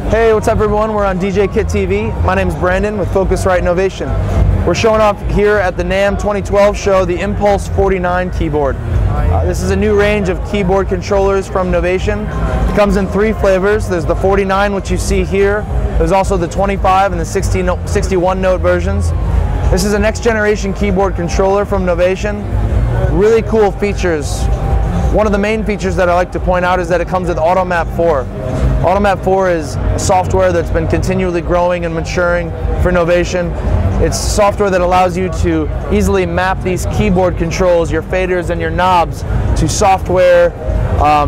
Hey, what's up everyone? We're on DJ Kit TV. My name is Brandon with Focusrite Novation. We're showing off here at the Namm 2012 show the Impulse 49 keyboard. This is a new range of keyboard controllers from Novation. It comes in 3 flavors. There's the 49, which you see here. There's also the 25 and the 61 note versions. This is a next generation keyboard controller from Novation. Really cool features. One of the main features that I like to point out is that it comes with Automap 4. Automap 4 is a software that's been continually growing and maturing for Novation. It's software that allows you to easily map these keyboard controls, your faders and your knobs, to software,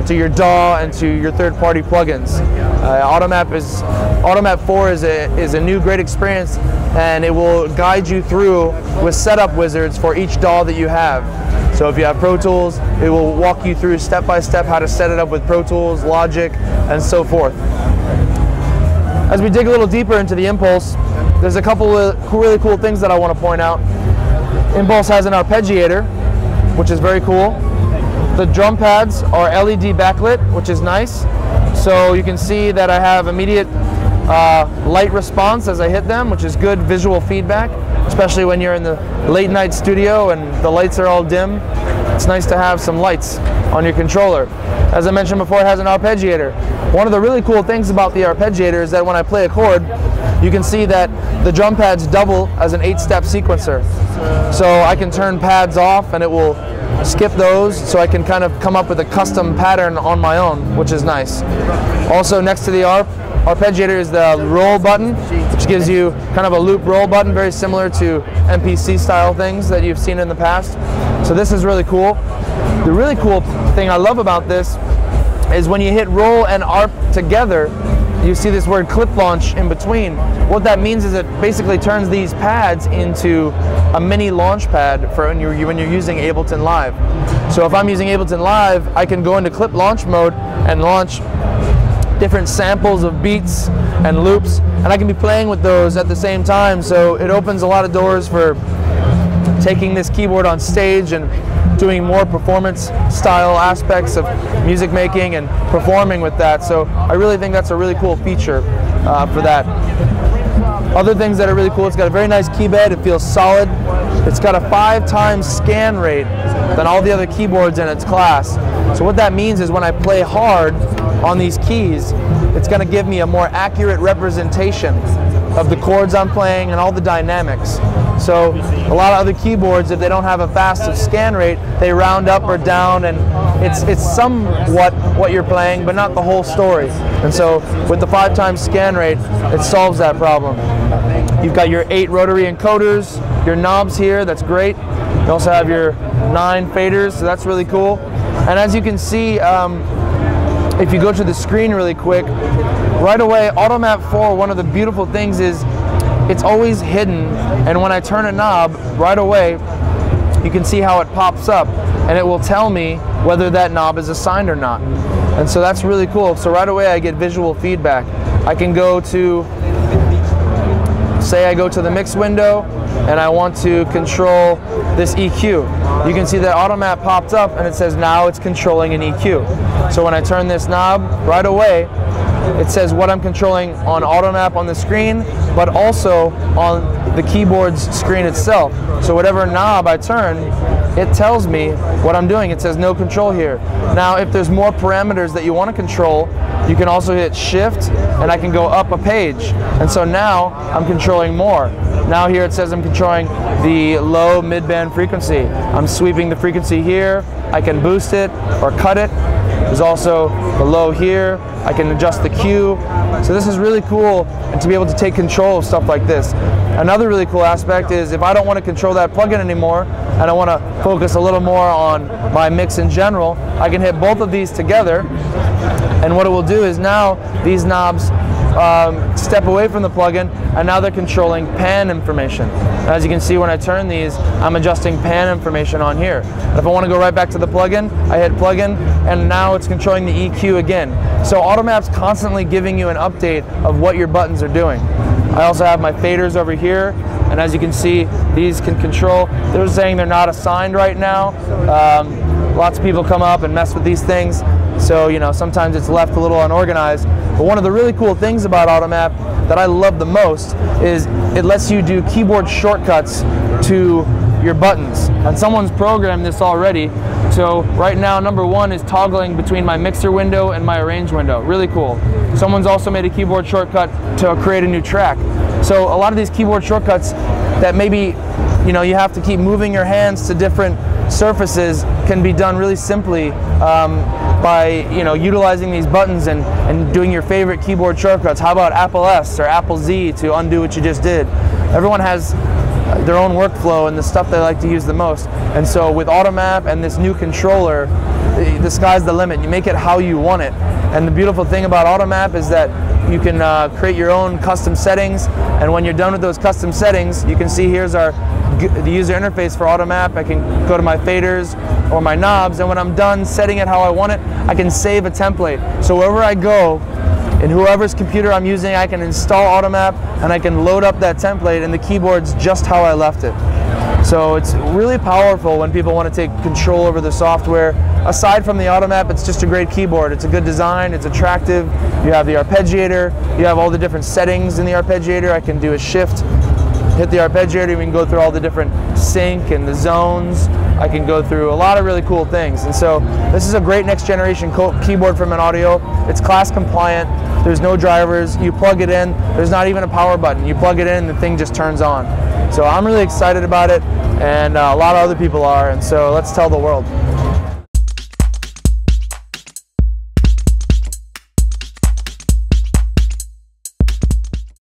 to your DAW, and to your third-party plugins. Automap 4 is a new great experience, and it will guide you through with setup wizards for each DAW that you have. So if you have Pro Tools, it will walk you through step by step how to set it up with Pro Tools, Logic, and so forth. As we dig a little deeper into the Impulse, there's a couple of really cool things that I want to point out. Impulse has an arpeggiator, which is very cool. The drum pads are LED backlit, which is nice. So you can see that I have immediate light response as I hit them, which is good visual feedback, especially when you're in the late night studio and the lights are all dim. It's nice to have some lights on your controller. As I mentioned before, it has an arpeggiator. One of the really cool things about the arpeggiator is that when I play a chord, you can see that the drum pads double as an 8-step sequencer. So I can turn pads off and it will skip those, so I can kind of come up with a custom pattern on my own, which is nice. Also next to the arpeggiator is the roll button, which gives you kind of a loop roll button, very similar to MPC style things that you've seen in the past. So this is really cool. The really cool thing I love about this is when you hit roll and arp together, you see this word clip launch in between. What that means is it basically turns these pads into a mini launch pad for when you're using Ableton Live. So if I'm using Ableton Live, I can go into clip launch mode and launch different samples of beats and loops, and I can be playing with those at the same time. So it opens a lot of doors for taking this keyboard on stage and doing more performance style aspects of music making and performing with that. So I really think that's a really cool feature for that. Other things that are really cool, it's got a very nice keybed, it feels solid. It's got a 5x scan rate than all the other keyboards in its class. So what that means is when I play hard on these keys, it's going to give me a more accurate representation of the chords I'm playing and all the dynamics. So a lot of other keyboards, if they don't have a fast scan rate, they round up or down, and it's somewhat what you're playing, but not the whole story. And so with the 5x scan rate, it solves that problem. You've got your 8 rotary encoders, your knobs here, that's great. You also have your 9 faders, so that's really cool. And as you can see, if you go to the screen really quick, right away, Automap 4, one of the beautiful things is it's always hidden, and when I turn a knob, right away, you can see how it pops up, and it will tell me whether that knob is assigned or not. And so that's really cool. So right away, I get visual feedback. I can go to, say I go to the mix window, and I want to control this EQ. You can see that Automap popped up, and it says now it's controlling an EQ. So when I turn this knob, right away, it says what I'm controlling on Automap on the screen, but also on the keyboard's screen itself. So whatever knob I turn, it tells me what I'm doing. It says no control here. Now if there's more parameters that you want to control, you can also hit shift and I can go up a page. And so now I'm controlling more. Now here it says I'm controlling the low mid-band frequency. I'm sweeping the frequency here. I can boost it or cut it. There's also the low here. I can adjust the Q. So this is really cool, and to be able to take control of stuff like this. Another really cool aspect is if I don't want to control that plugin anymore and I want to focus a little more on my mix in general, I can hit both of these together, and what it will do is now these knobs step away from the plugin, and now they're controlling pan information. As you can see, when I turn these, I'm adjusting pan information on here. And if I want to go right back to the plugin, I hit plugin, and now it's controlling the EQ again. So Automap's constantly giving you an update of what your buttons are doing. I also have my faders over here, and as you can see, these can control. They're saying they're not assigned right now. Lots of people come up and mess with these things, so you know sometimes it's left a little unorganized. But one of the really cool things about Automap that I love the most is it lets you do keyboard shortcuts to your buttons. And someone's programmed this already. So right now, number one is toggling between my mixer window and my arrange window. Really cool. Someone's also made a keyboard shortcut to create a new track. So a lot of these keyboard shortcuts that maybe you have to keep moving your hands to different surfaces can be done really simply by utilizing these buttons and doing your favorite keyboard shortcuts. How about Apple S or Apple Z to undo what you just did? Everyone has their own workflow and the stuff they like to use the most. And so with Automap and this new controller, the sky's the limit. You make it how you want it. And the beautiful thing about Automap is that you can create your own custom settings, and when you're done with those custom settings, you can see here's the user interface for Automap. I can go to my faders or my knobs, and when I'm done setting it how I want it, I can save a template. So wherever I go, in whoever's computer I'm using, I can install Automap and I can load up that template and the keyboard's just how I left it. So it's really powerful when people want to take control over the software. Aside from the Automap, it's just a great keyboard. It's a good design, it's attractive. You have the arpeggiator, you have all the different settings in the arpeggiator. I can do a shift, hit the arpeggiator, we can go through all the different sync and the zones. I can go through a lot of really cool things. And so this is a great next generation keyboard from an audio. It's class compliant. There's no drivers. You plug it in. There's not even a power button. You plug it in and the thing just turns on. So I'm really excited about it, and a lot of other people are, and so let's tell the world.